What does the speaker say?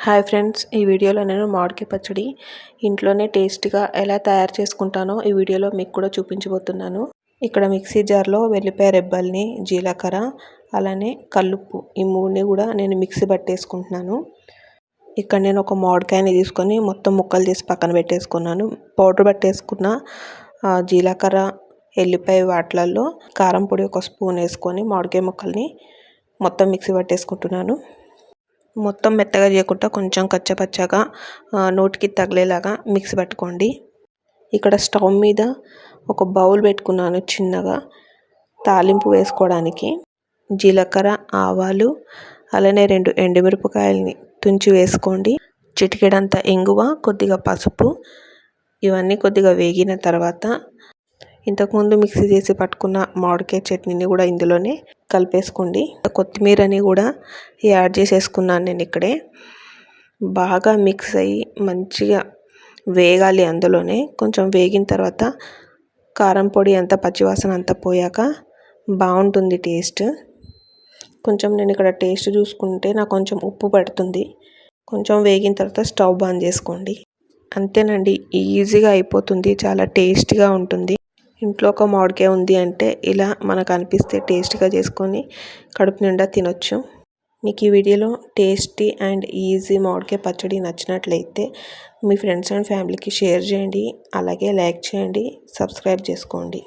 Hi friends, ఈ వీడియోలో నేను మామిడికాయ పచ్చడి ఇంట్లోనే టేస్టీగా ఎలా తయారు చేసుకుంటానో ఈ వీడియోలో మీకు కూడా చూపించబోతున్నాను. ఇక్కడ మిక్సీ జార్లో వెల్లిపాయ రెబ్బల్ని, జీలకర్ర, అలానే కల్లుప్పు ఈ మూడుని కూడా నేను మిక్సీ పట్టేసుకుంటున్నాను. ఇక్కడ నేను ఒక మామిడికాయని తీసుకొని మొత్తం ముక్కలు చేసి పక్కన పెట్టేసుకున్నాను. పౌడర్ పట్టేసుకున్న జీలకర్ర, ఎల్లిపాయ వాటిలలో కారం పొడి ఒక స్పూన్ వేసుకొని మామిడికాయ ముక్కల్ని మొత్తం మిక్సీ పట్టేసుకుంటున్నాను. మొత్తం మెత్తగా చేయకుండా కొంచెం కచ్చపచ్చగా నోటికి తగిలేలాగా మిక్సీ పట్టుకోండి. ఇక్కడ స్టవ్ మీద ఒక బౌల్ పెట్టుకున్నాను చిన్నగా తాలింపు వేసుకోవడానికి. జీలకర్ర, ఆవాలు, అలానే 2 ఎండుమిరపకాయలని తుంచి వేసుకోండి. చిటికెడంత ఇంగువ, కొద్దిగా పసుపు, ఇవన్నీ కొద్దిగా వేగిన తర్వాత ఇంతకుముందు మిక్సీ చేసి పట్టుకున్న మామిడికాయ చట్నీని కూడా ఇందులోనే కలిపేసుకోండి. కొత్తిమీరని కూడా యాడ్ చేసేసుకున్నాను నేను ఇక్కడే. బాగా మిక్స్ అయ్యి మంచిగా వేగాలి. అందులోనే కొంచెం వేగిన తర్వాత కారం పొడి అంతా పచ్చివాసన అంతా పోయాక బాగుంటుంది టేస్ట్. కొంచెం నేను ఇక్కడ టేస్ట్ చూసుకుంటే నాకు కొంచెం ఉప్పు పడుతుంది. కొంచెం వేగిన తర్వాత స్టవ్ బంద్ చేసుకోండి. అంతేనండి, ఈజీగా అయిపోతుంది, చాలా టేస్టీగా ఉంటుంది. ఇంట్లో ఒక మామిడికాయ ఉంది అంటే ఇలా మనకు అనిపిస్తే టేస్టీగా చేసుకొని కడుపు నిండా తినొచ్చు. మీకు ఈ వీడియోలో టేస్టీ అండ్ ఈజీ మామిడికాయ పచ్చడి నచ్చినట్లయితే మీ ఫ్రెండ్స్ అండ్ ఫ్యామిలీకి షేర్ చేయండి. అలాగే లైక్ చేయండి, సబ్స్క్రైబ్ చేసుకోండి.